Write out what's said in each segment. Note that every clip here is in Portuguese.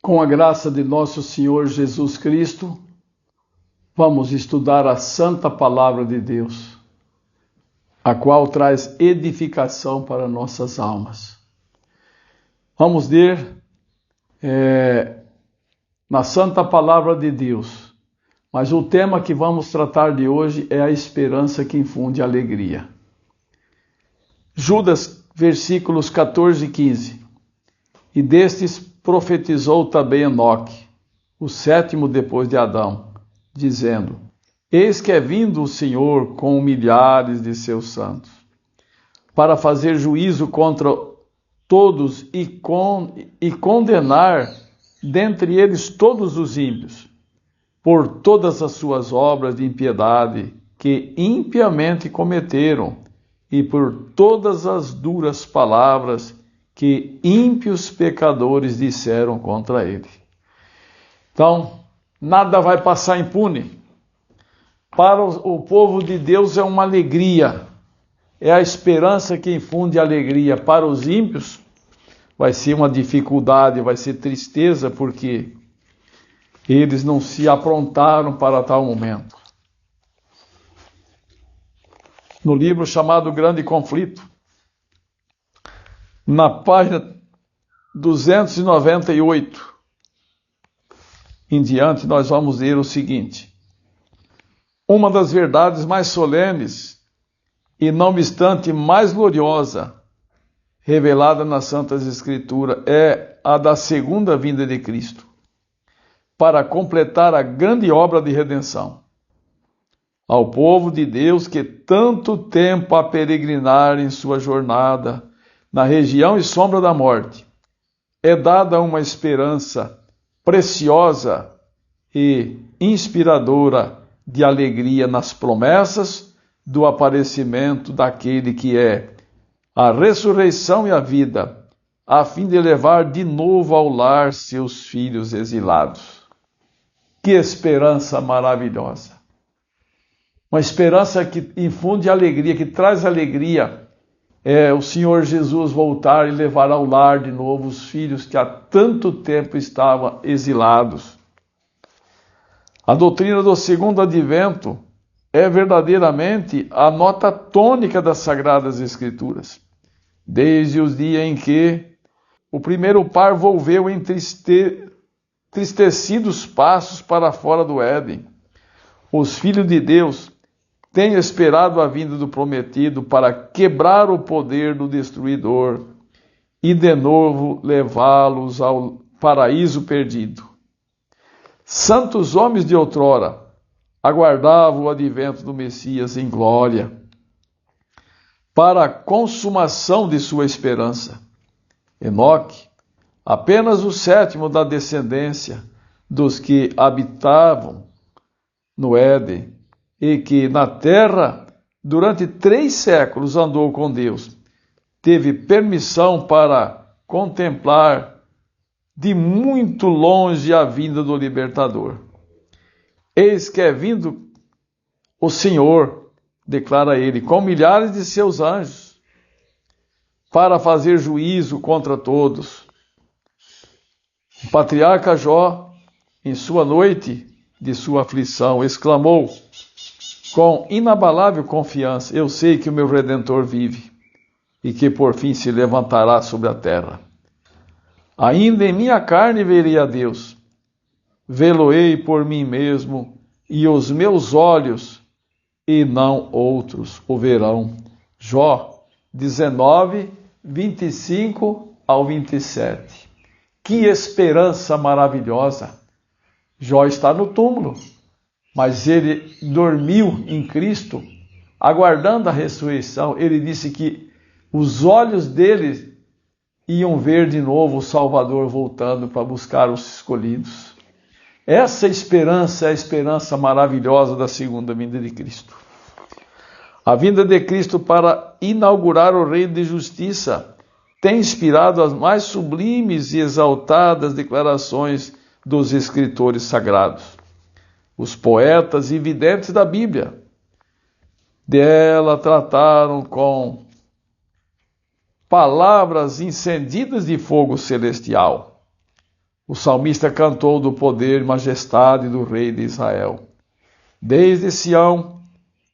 Com a graça de nosso Senhor Jesus Cristo, vamos estudar a Santa Palavra de Deus, a qual traz edificação para nossas almas. Vamos ler na Santa Palavra de Deus, mas o tema que vamos tratar de hoje é a esperança que infunde alegria. Judas, versículos 14 e 15. E destes profetizou também Enoque, o sétimo depois de Adão, dizendo: Eis que é vindo o Senhor com milhares de seus santos, para fazer juízo contra todos e condenar dentre eles todos os ímpios, por todas as suas obras de impiedade que impiamente cometeram, e por todas as duras palavras que ímpios pecadores disseram contra ele. Então, nada vai passar impune. Para o povo de Deus é uma alegria, é a esperança que infunde alegria. Para os ímpios vai ser uma dificuldade, vai ser tristeza, porque eles não se aprontaram para tal momento. No livro chamado Grande Conflito, na página 298 em diante, nós vamos ler o seguinte: uma das verdades mais solenes e, não obstante, mais gloriosa, revelada nas Santas Escrituras, é a da segunda vinda de Cristo, para completar a grande obra de redenção. Ao povo de Deus que tanto tempo a peregrinar em sua jornada na região e sombra da morte, é dada uma esperança preciosa e inspiradora de alegria nas promessas do aparecimento daquele que é a ressurreição e a vida, a fim de levar de novo ao lar seus filhos exilados. Que esperança maravilhosa! Uma esperança que infunde alegria, que traz alegria, é o Senhor Jesus voltar e levar ao lar de novo os filhos que há tanto tempo estavam exilados. A doutrina do segundo advento é verdadeiramente a nota tônica das Sagradas Escrituras. Desde os dias em que o primeiro par volveu entristecidos passos para fora do Éden, os filhos de Deus têm esperado a vinda do prometido para quebrar o poder do destruidor e de novo levá-los ao paraíso perdido. Santos homens de outrora aguardavam o advento do Messias em glória, para a consumação de sua esperança. Enoque, apenas o sétimo da descendência dos que habitavam no Éden, e que na terra, durante 3 séculos andou com Deus, teve permissão para contemplar de muito longe a vinda do libertador. Eis que é vindo o Senhor, declara ele, com milhares de seus anjos, para fazer juízo contra todos. O patriarca Jó, em sua noite de sua aflição, exclamou com inabalável confiança: eu sei que o meu Redentor vive e que por fim se levantará sobre a terra. Ainda em minha carne verei a Deus, vê-lo-ei por mim mesmo, e os meus olhos, e não outros, o verão. Jó 19, 25 ao 27. Que esperança maravilhosa! Jó está no túmulo, mas ele dormiu em Cristo, aguardando a ressurreição. Ele disse que os olhos dele iam ver de novo o Salvador voltando para buscar os escolhidos. Essa esperança é a esperança maravilhosa da segunda vinda de Cristo. A vinda de Cristo para inaugurar o reino de justiça tem inspirado as mais sublimes e exaltadas declarações dos escritores sagrados, os poetas e videntes da Bíblia. Dela trataram com palavras incendidas de fogo celestial. O salmista cantou do poder e majestade do Rei de Israel. Desde Sião,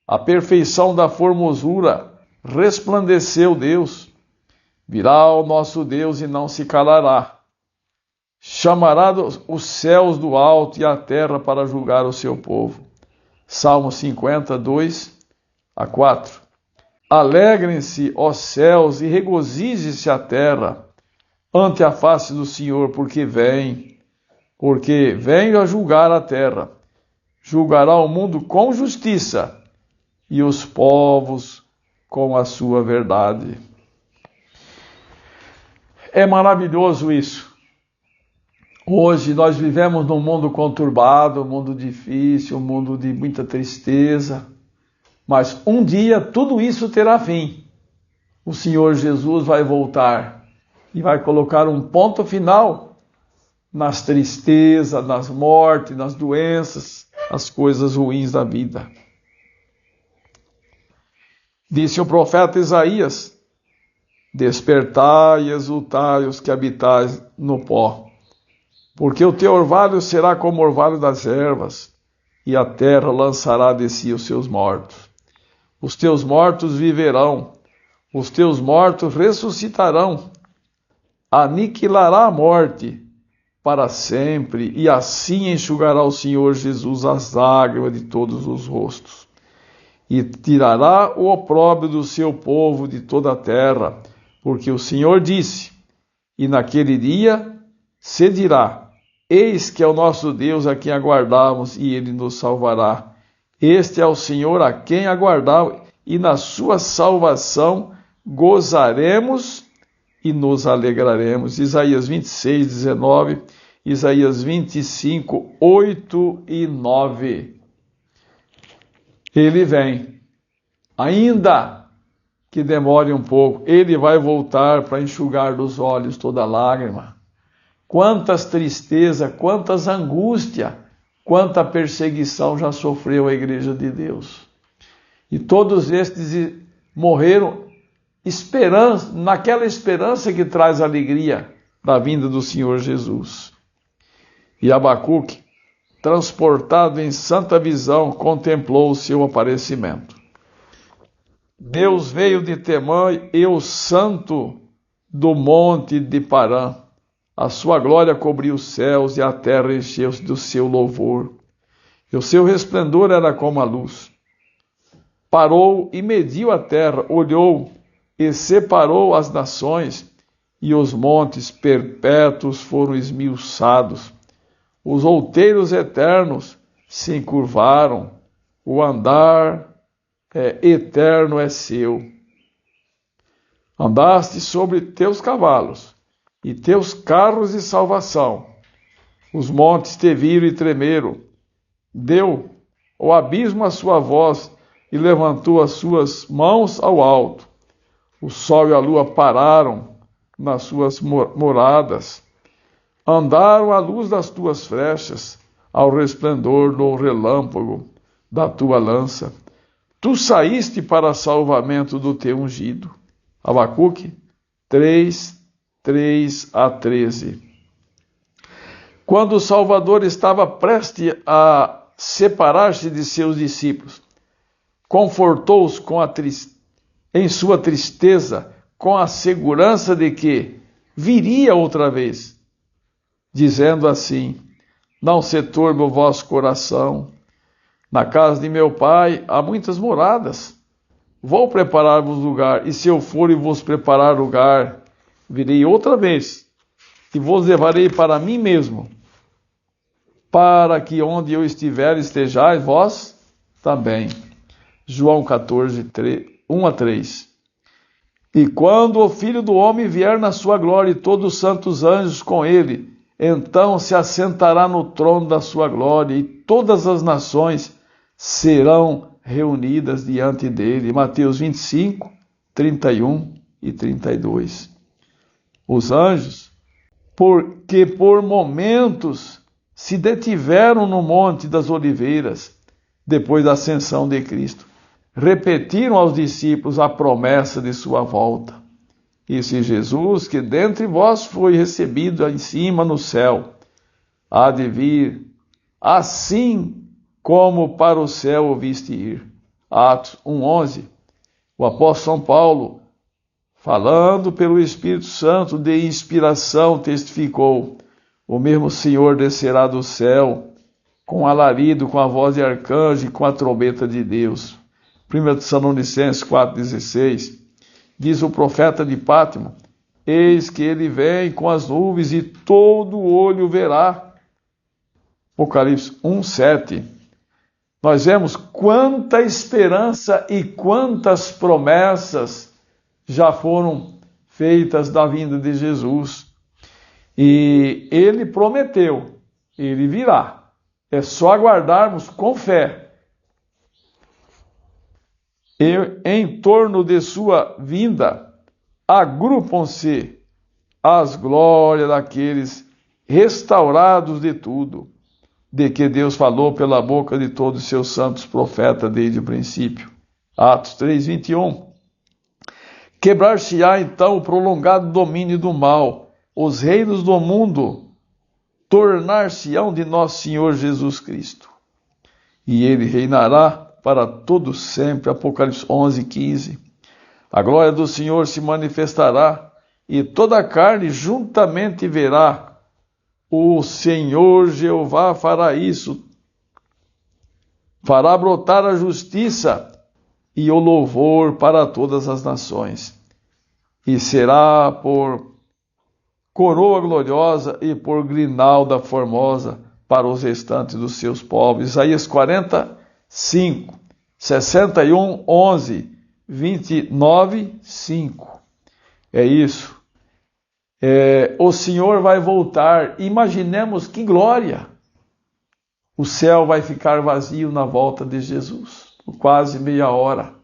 a perfeição da formosura, resplandeceu Deus. Virá o nosso Deus e não se calará. Chamará os céus do alto e a terra para julgar o seu povo. Salmo 52, a 4. Alegrem-se, ó céus, e regozije-se a terra ante a face do Senhor, porque vem a julgar a terra. Julgará o mundo com justiça e os povos com a sua verdade. É maravilhoso isso. Hoje nós vivemos num mundo conturbado, um mundo difícil, um mundo de muita tristeza. Mas um dia tudo isso terá fim. O Senhor Jesus vai voltar e vai colocar um ponto final nas tristezas, nas mortes, nas doenças, as coisas ruins da vida. Disse o profeta Isaías: despertai e exultai os que habitais no pó, porque o teu orvalho será como o orvalho das ervas, e a terra lançará de si os seus mortos. Os teus mortos viverão, os teus mortos ressuscitarão, aniquilará a morte para sempre, e assim enxugará o Senhor Jesus as lágrimas de todos os rostos. E tirará o opróbrio do seu povo de toda a terra, porque o Senhor disse, e naquele dia se dirá: eis que é o nosso Deus a quem aguardamos, e ele nos salvará. Este é o Senhor a quem aguardamos, e na sua salvação gozaremos e nos alegraremos. Isaías 26, 19, Isaías 25, 8 e 9. Ele vem, ainda que demore um pouco, ele vai voltar para enxugar dos olhos toda lágrima. Quantas tristezas, quantas angústias, quanta perseguição já sofreu a igreja de Deus. E todos estes morreram naquela esperança que traz alegria da vinda do Senhor Jesus. E Abacuque, transportado em santa visão, contemplou o seu aparecimento. Deus veio de Temã e o santo do monte de Parã. A sua glória cobriu os céus e a terra encheu-se do seu louvor. E o seu resplendor era como a luz. Parou e mediu a terra, olhou e separou as nações, e os montes perpétuos foram esmiuçados. Os outeiros eternos se encurvaram, o andar eterno é seu. Andaste sobre teus cavalos e teus carros de salvação. Os montes te viram e tremeram. Deu o abismo a sua voz e levantou as suas mãos ao alto. O sol e a lua pararam nas suas moradas. Andaram à luz das tuas flechas, ao resplendor do relâmpago da tua lança. Tu saíste para salvamento do teu ungido. Abacuque 3, 3 a 13. Quando o Salvador estava prestes a separar-se de seus discípulos, confortou-os em sua tristeza, com a segurança de que viria outra vez, dizendo assim: não se turbe o vosso coração. Na casa de meu pai há muitas moradas. Vou preparar-vos lugar, e se eu for e vos preparar lugar, virei outra vez, e vos levarei para mim mesmo, para que onde eu estiver estejais vós também. João 14, 1 a 3. E quando o Filho do Homem vier na sua glória e todos os santos anjos com ele, então se assentará no trono da sua glória, e todas as nações serão reunidas diante dele. Mateus 25, 31 e 32. Os anjos, porque por momentos se detiveram no Monte das Oliveiras, depois da ascensão de Cristo, repetiram aos discípulos a promessa de sua volta. E se Jesus, que dentre vós foi recebido em cima no céu, há de vir, assim como para o céu o viste ir. Atos 1:11. O apóstolo São Paulo, falando pelo Espírito Santo de inspiração, testificou: o mesmo Senhor descerá do céu com alarido, com a voz de arcanjo e com a trombeta de Deus. 1 Tessalonicenses 4,16. Diz o profeta de Pátimo: eis que ele vem com as nuvens e todo olho verá. Apocalipse 1:7. Nós vemos quanta esperança e quantas promessas já foram feitas da vinda de Jesus. E ele prometeu, ele virá. É só aguardarmos com fé. E em torno de sua vinda, agrupam-se as glórias daqueles restaurados de tudo, de que Deus falou pela boca de todos os seus santos profetas desde o princípio. Atos 3:21. Quebrar-se-á então o prolongado domínio do mal, os reinos do mundo tornar-se-ão de nosso Senhor Jesus Cristo, e ele reinará para todo sempre. Apocalipse 11:15. A glória do Senhor se manifestará, e toda a carne juntamente verá. O Senhor Jeová fará isso, fará brotar a justiça e o louvor para todas as nações, e será por coroa gloriosa e por grinalda formosa para os restantes dos seus povos. Isaías 45, 61, 11, 29, 5. É isso. O Senhor vai voltar. Imaginemos que glória! O céu vai ficar vazio na volta de Jesus, por quase meia hora.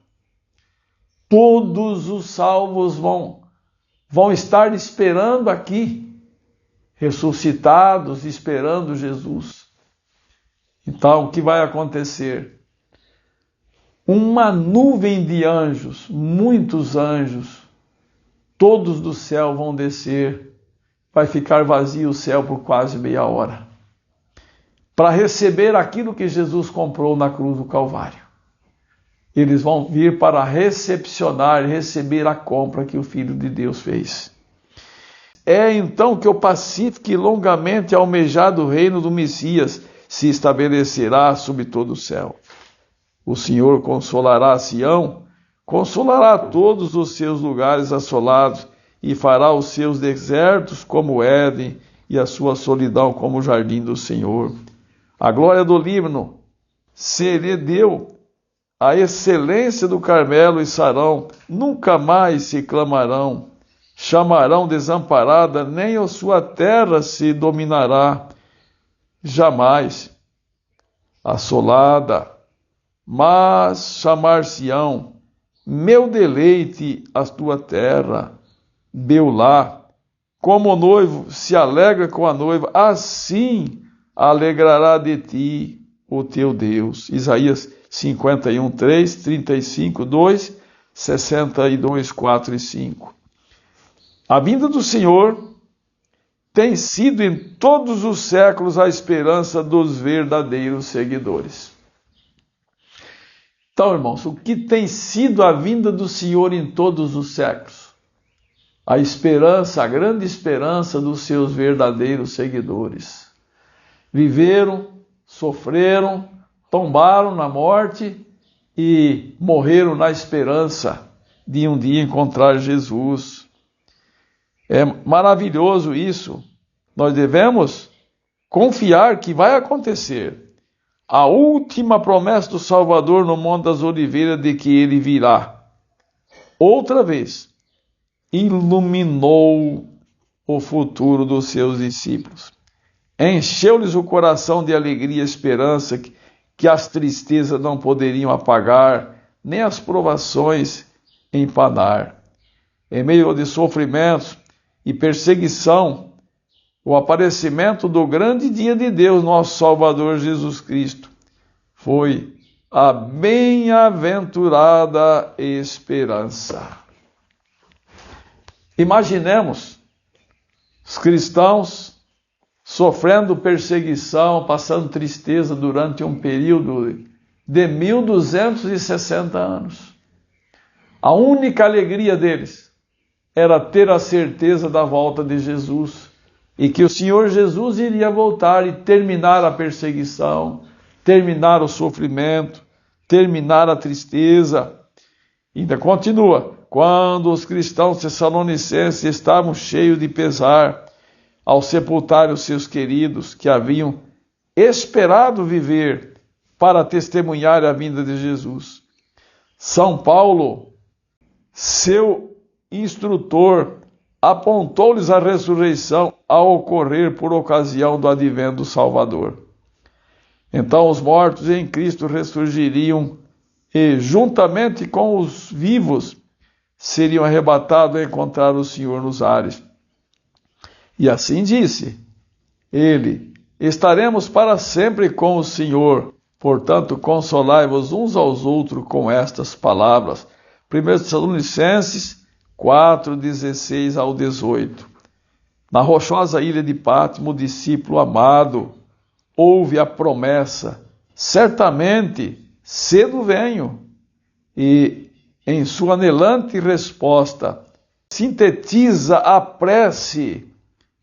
Todos os salvos vão estar esperando aqui, ressuscitados, esperando Jesus. Então, o que vai acontecer? Uma nuvem de anjos, muitos anjos, todos do céu vão descer, vai ficar vazio o céu por quase meia hora, para receber aquilo que Jesus comprou na cruz do Calvário. Eles vão vir para recepcionar, receber a compra que o Filho de Deus fez. É então que o pacífico e longamente almejado reino do Messias se estabelecerá sobre todo o céu. O Senhor consolará Sião, consolará todos os seus lugares assolados, e fará os seus desertos como Éden, e a sua solidão como o jardim do Senhor. A glória do Líbano se lhe deu, a excelência do Carmelo e Sarão nunca mais se clamarão, chamarão desamparada, nem a sua terra se dominará jamais. Assolada, mas chamar-se-ão, meu deleite, a tua terra, Beulá, como o noivo se alegra com a noiva, assim alegrará de ti o teu Deus. Isaías 51, 3, 35, 2, 62, 4 e 5. A vinda do Senhor tem sido em todos os séculos a esperança dos verdadeiros seguidores. Então, irmãos, o que tem sido a vinda do Senhor em todos os séculos? A esperança, a grande esperança dos seus verdadeiros seguidores. Viveram, sofreram, tombaram na morte e morreram na esperança de um dia encontrar Jesus. É maravilhoso isso. Nós devemos confiar que vai acontecer. A última promessa do Salvador no Monte das Oliveiras de que ele virá. Outra vez, iluminou o futuro dos seus discípulos. Encheu-lhes o coração de alegria e esperança que as tristezas não poderiam apagar, nem as provações empanar. Em meio de sofrimentos e perseguição, o aparecimento do grande dia de Deus, nosso Salvador Jesus Cristo, foi a bem-aventurada esperança. Imaginemos os cristãos sofrendo perseguição, passando tristeza durante um período de 1260 anos. A única alegria deles era ter a certeza da volta de Jesus e que o Senhor Jesus iria voltar e terminar a perseguição, terminar o sofrimento, terminar a tristeza. Ainda continua: quando os cristãos tessalonicenses estavam cheios de pesar ao sepultarem os seus queridos que haviam esperado viver para testemunhar a vinda de Jesus, São Paulo, seu instrutor, apontou-lhes a ressurreição a ocorrer por ocasião do advento do Salvador. Então os mortos em Cristo ressurgiriam e, juntamente com os vivos, seriam arrebatados a encontrar o Senhor nos ares. E assim disse ele: estaremos para sempre com o Senhor, portanto consolai-vos uns aos outros com estas palavras. 1 Tessalonicenses 4, 16 ao 18. Na rochosa ilha de Pátimo, o discípulo amado ouve a promessa: certamente, cedo venho. E, em sua anelante resposta, sintetiza a prece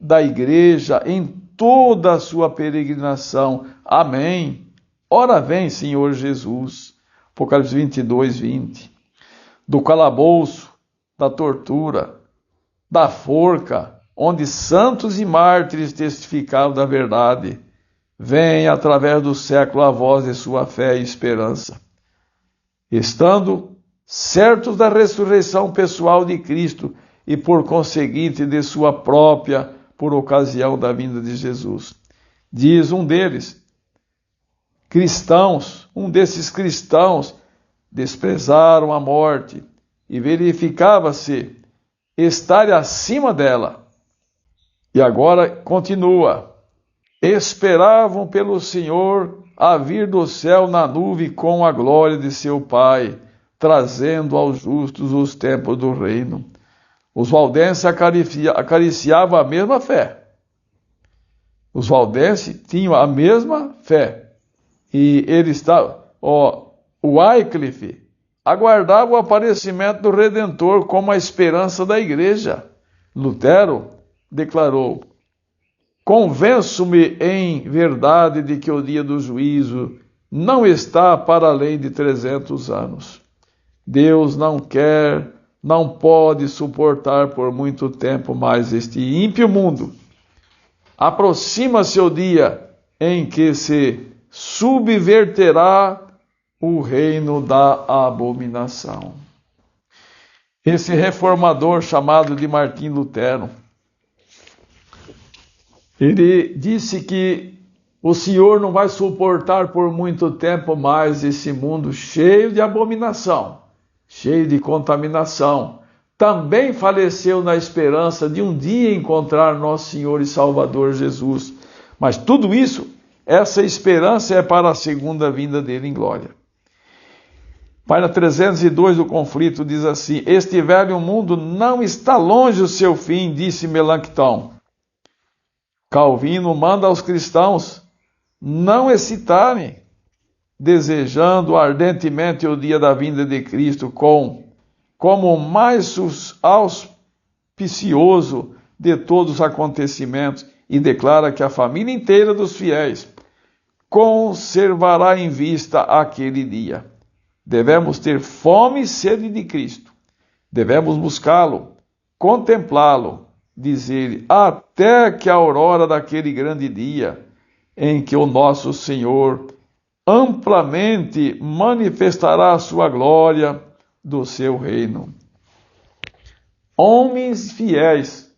da igreja em toda a sua peregrinação. Amém. Ora vem, Senhor Jesus. Apocalipse 22, 20. Do calabouço, da tortura, da forca, onde santos e mártires testificaram da verdade, vem através do século a voz de sua fé e esperança. Estando certos da ressurreição pessoal de Cristo e, por conseguinte, de sua própria, por ocasião da vinda de Jesus. Diz um deles: um desses cristãos, desprezaram a morte e verificava-se estar acima dela. E agora continua: esperavam pelo Senhor a vir do céu na nuvem com a glória de seu Pai, trazendo aos justos os tempos do reino. Os valdenses acariciavam a mesma fé. Os valdenses tinham a mesma fé. E ele estava, o Wycliffe aguardava o aparecimento do Redentor como a esperança da igreja. Lutero declarou: convenço-me em verdade de que o dia do juízo não está para além de 300 anos. Deus não pode suportar por muito tempo mais este ímpio mundo. Aproxima-se o dia em que se subverterá o reino da abominação. Esse reformador chamado de Martim Lutero, ele disse que o Senhor não vai suportar por muito tempo mais esse mundo cheio de abominação, cheio de contaminação. Também faleceu na esperança de um dia encontrar nosso Senhor e Salvador Jesus. Mas tudo isso, essa esperança é para a segunda vinda dele em glória. Página 302 do conflito diz assim: este velho mundo não está longe do seu fim, disse Melanchthon. Calvino manda aos cristãos não excitarem, desejando ardentemente o dia da vinda de Cristo como o mais auspicioso de todos os acontecimentos, e declara que a família inteira dos fiéis conservará em vista aquele dia. Devemos ter fome e sede de Cristo. Devemos buscá-lo, contemplá-lo, diz ele, até que a aurora daquele grande dia em que o nosso Senhor amplamente manifestará a sua glória do seu reino. Homens fiéis,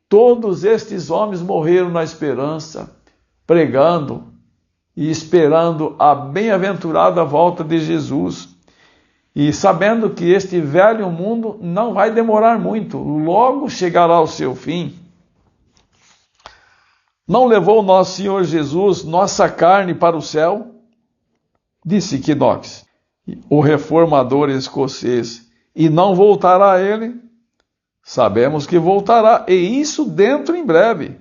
todos estes homens morreram na esperança, pregando e esperando a bem-aventurada volta de Jesus, e sabendo que este velho mundo não vai demorar muito, logo chegará ao seu fim. Não levou nosso Senhor Jesus nossa carne para o céu? Disse Knox, o reformador escocês, e não voltará a ele? Sabemos que voltará, e isso dentro em breve.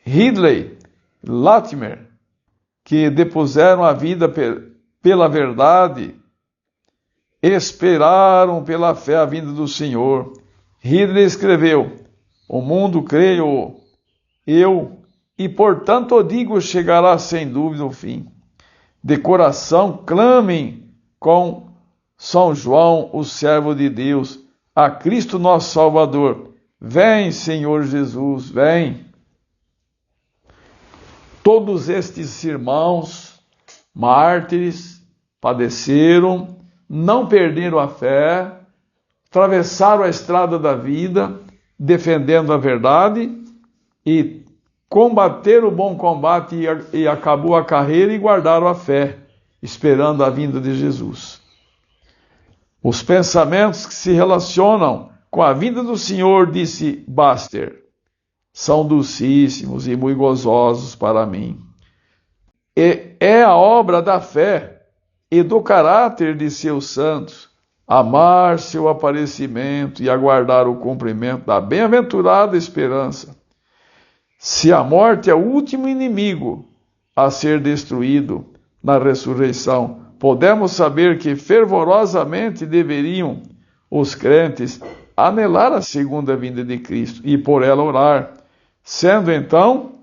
Ridley, Latimer, que depuseram a vida pela verdade, esperaram pela fé a vinda do Senhor. Ridley escreveu: o mundo creio eu, e portanto eu digo, chegará sem dúvida o fim. De coração clamem com São João, o servo de Deus, a Cristo nosso Salvador. Vem, Senhor Jesus, vem. Todos estes irmãos, mártires, padeceram, não perderam a fé, atravessaram a estrada da vida, defendendo a verdade, e combateram o bom combate e acabou a carreira e guardaram a fé, esperando a vinda de Jesus. Os pensamentos que se relacionam com a vinda do Senhor, disse Baster, são docíssimos e muito gozosos para mim. É a obra da fé e do caráter de seus santos amar seu aparecimento e aguardar o cumprimento da bem-aventurada esperança. Se a morte é o último inimigo a ser destruído na ressurreição, podemos saber que fervorosamente deveriam os crentes anelar a segunda vinda de Cristo e por ela orar, sendo então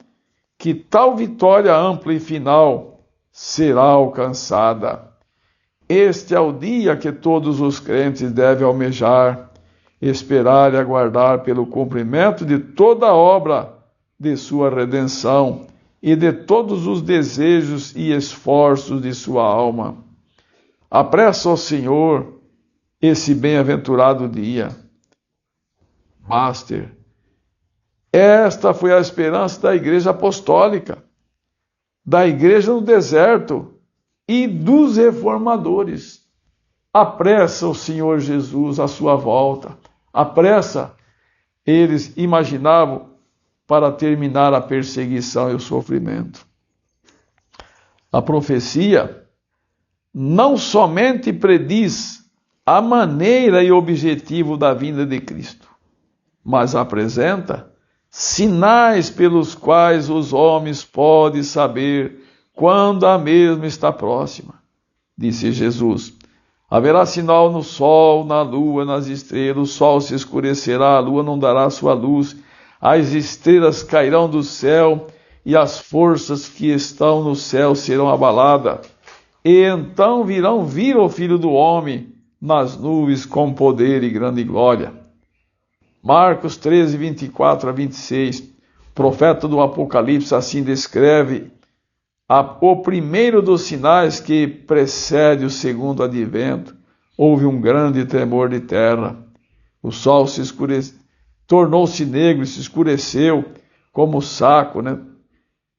que tal vitória ampla e final será alcançada. Este é o dia que todos os crentes devem almejar, esperar e aguardar pelo cumprimento de toda a obra de sua redenção e de todos os desejos e esforços de sua alma. Apressa ao Senhor esse bem-aventurado dia. Master, esta foi a esperança da Igreja Apostólica, da Igreja no deserto e dos reformadores. Apressa o Senhor Jesus a sua volta. Apressa, eles imaginavam, para terminar a perseguição e o sofrimento. A profecia não somente prediz a maneira e objetivo da vinda de Cristo, mas apresenta sinais pelos quais os homens podem saber quando a mesma está próxima. Disse Jesus: haverá sinal no sol, na lua, nas estrelas, o sol se escurecerá, a lua não dará sua luz, as estrelas cairão do céu e as forças que estão no céu serão abaladas. E então vir o Filho do Homem nas nuvens com poder e grande glória. Marcos 13, 24 a 26. O profeta do Apocalipse assim descreve o primeiro dos sinais que precede o segundo advento. Houve um grande tremor de terra. O sol se escureceu, tornou-se negro e se escureceu como saco,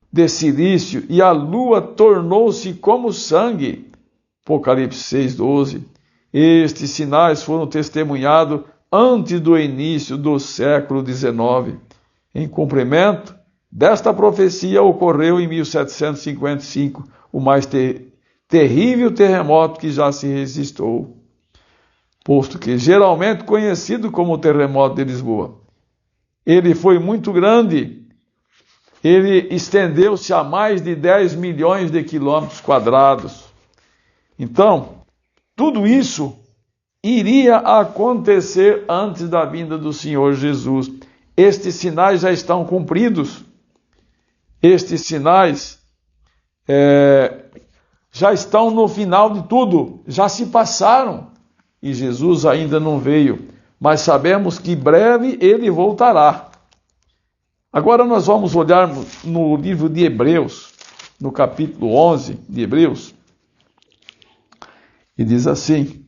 de silício, e a lua tornou-se como sangue. Apocalipse 6:12. Estes sinais foram testemunhados antes do início do século XIX. Em cumprimento desta profecia, ocorreu em 1755 o mais terrível terremoto que já se registrou, posto que geralmente conhecido como o terremoto de Lisboa. Ele foi muito grande, ele estendeu-se a mais de 10 milhões de quilômetros quadrados. Então, tudo isso iria acontecer antes da vinda do Senhor Jesus. Estes sinais já estão cumpridos. Estes sinais já estão no final de tudo, já se passaram. E Jesus ainda não veio, mas sabemos que breve ele voltará. Agora nós vamos olhar no livro de Hebreus, no capítulo 11 de Hebreus, e diz assim: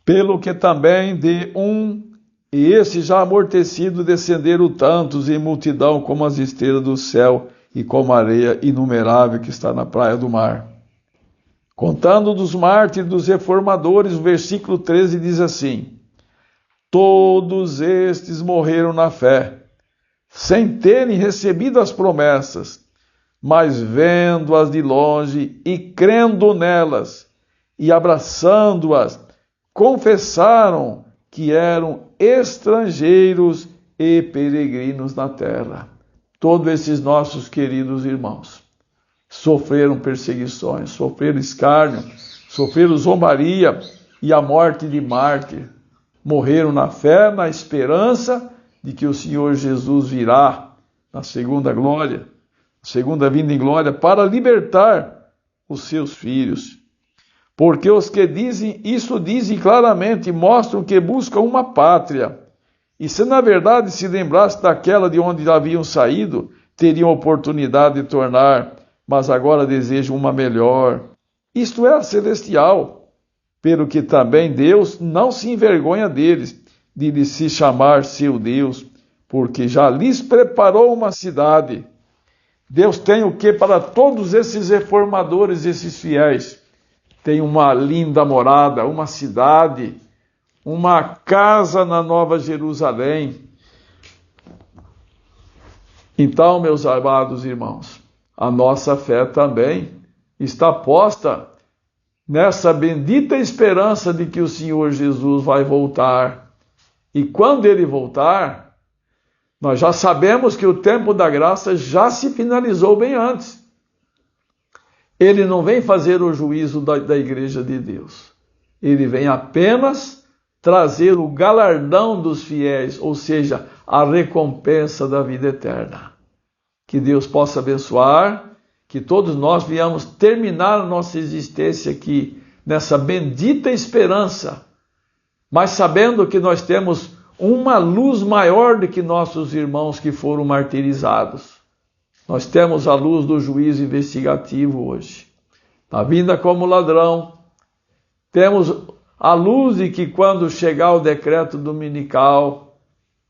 pelo que também de e esse já amortecido descenderam tantos em multidão como as estrelas do céu e como a areia inumerável que está na praia do mar. Contando dos mártires, dos reformadores, o versículo 13 diz assim: todos estes morreram na fé, sem terem recebido as promessas, mas vendo-as de longe e crendo nelas, e abraçando-as, confessaram que eram estrangeiros e peregrinos na terra. todos esses nossos queridos irmãos sofreram perseguições, sofreram escárnio, sofreram zombaria e a morte de mártir. Morreram na fé, na esperança de que o Senhor Jesus virá na segunda glória, segunda vinda em glória, para libertar os seus filhos. Porque os que dizem isso dizem claramente, mostram que buscam uma pátria. E se na verdade se lembrasse daquela de onde haviam saído, teriam oportunidade de tornar, mas agora desejam uma melhor. Isto é a celestial, pelo que também Deus não se envergonha deles, de lhes se chamar seu Deus, porque já lhes preparou uma cidade. Deus tem o que para todos esses reformadores, esses fiéis? Tem uma linda morada, uma cidade, uma casa na Nova Jerusalém. Então, meus amados irmãos, a nossa fé também está posta nessa bendita esperança de que o Senhor Jesus vai voltar. E quando Ele voltar, nós já sabemos que o tempo da graça já se finalizou bem antes. Ele não vem fazer o juízo da igreja de Deus. Ele vem apenas trazer o galardão dos fiéis, ou seja, a recompensa da vida eterna. Que Deus possa abençoar, que todos nós viemos terminar a nossa existência aqui nessa bendita esperança, mas sabendo que nós temos uma luz maior do que nossos irmãos que foram martirizados. Nós temos a luz do juízo investigativo hoje. Na vinda como ladrão, temos a luz de que quando chegar o decreto dominical,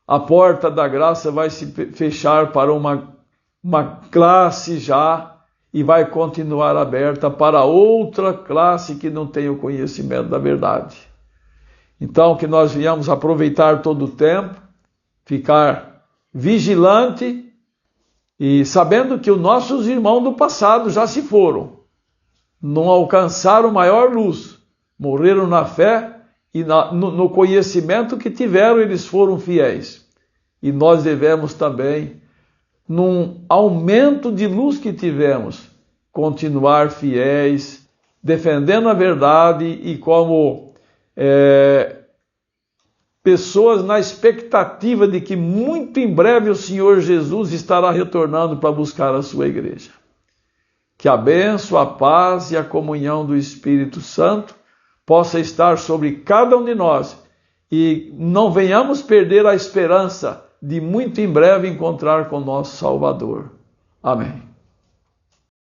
a porta da graça vai se fechar para uma classe já e vai continuar aberta para outra classe que não tem o conhecimento da verdade. Então, que nós venhamos aproveitar todo o tempo, ficar vigilante e sabendo que os nossos irmãos do passado já se foram, não alcançaram maior luz, morreram na fé e no conhecimento que tiveram, eles foram fiéis. E nós devemos também, num aumento de luz que tivemos, continuar fiéis, defendendo a verdade e como pessoas na expectativa de que muito em breve o Senhor Jesus estará retornando para buscar a sua igreja. Que a bênção, a paz e a comunhão do Espírito Santo possa estar sobre cada um de nós e não venhamos perder a esperança de muito em breve encontrar com nosso Salvador. Amém.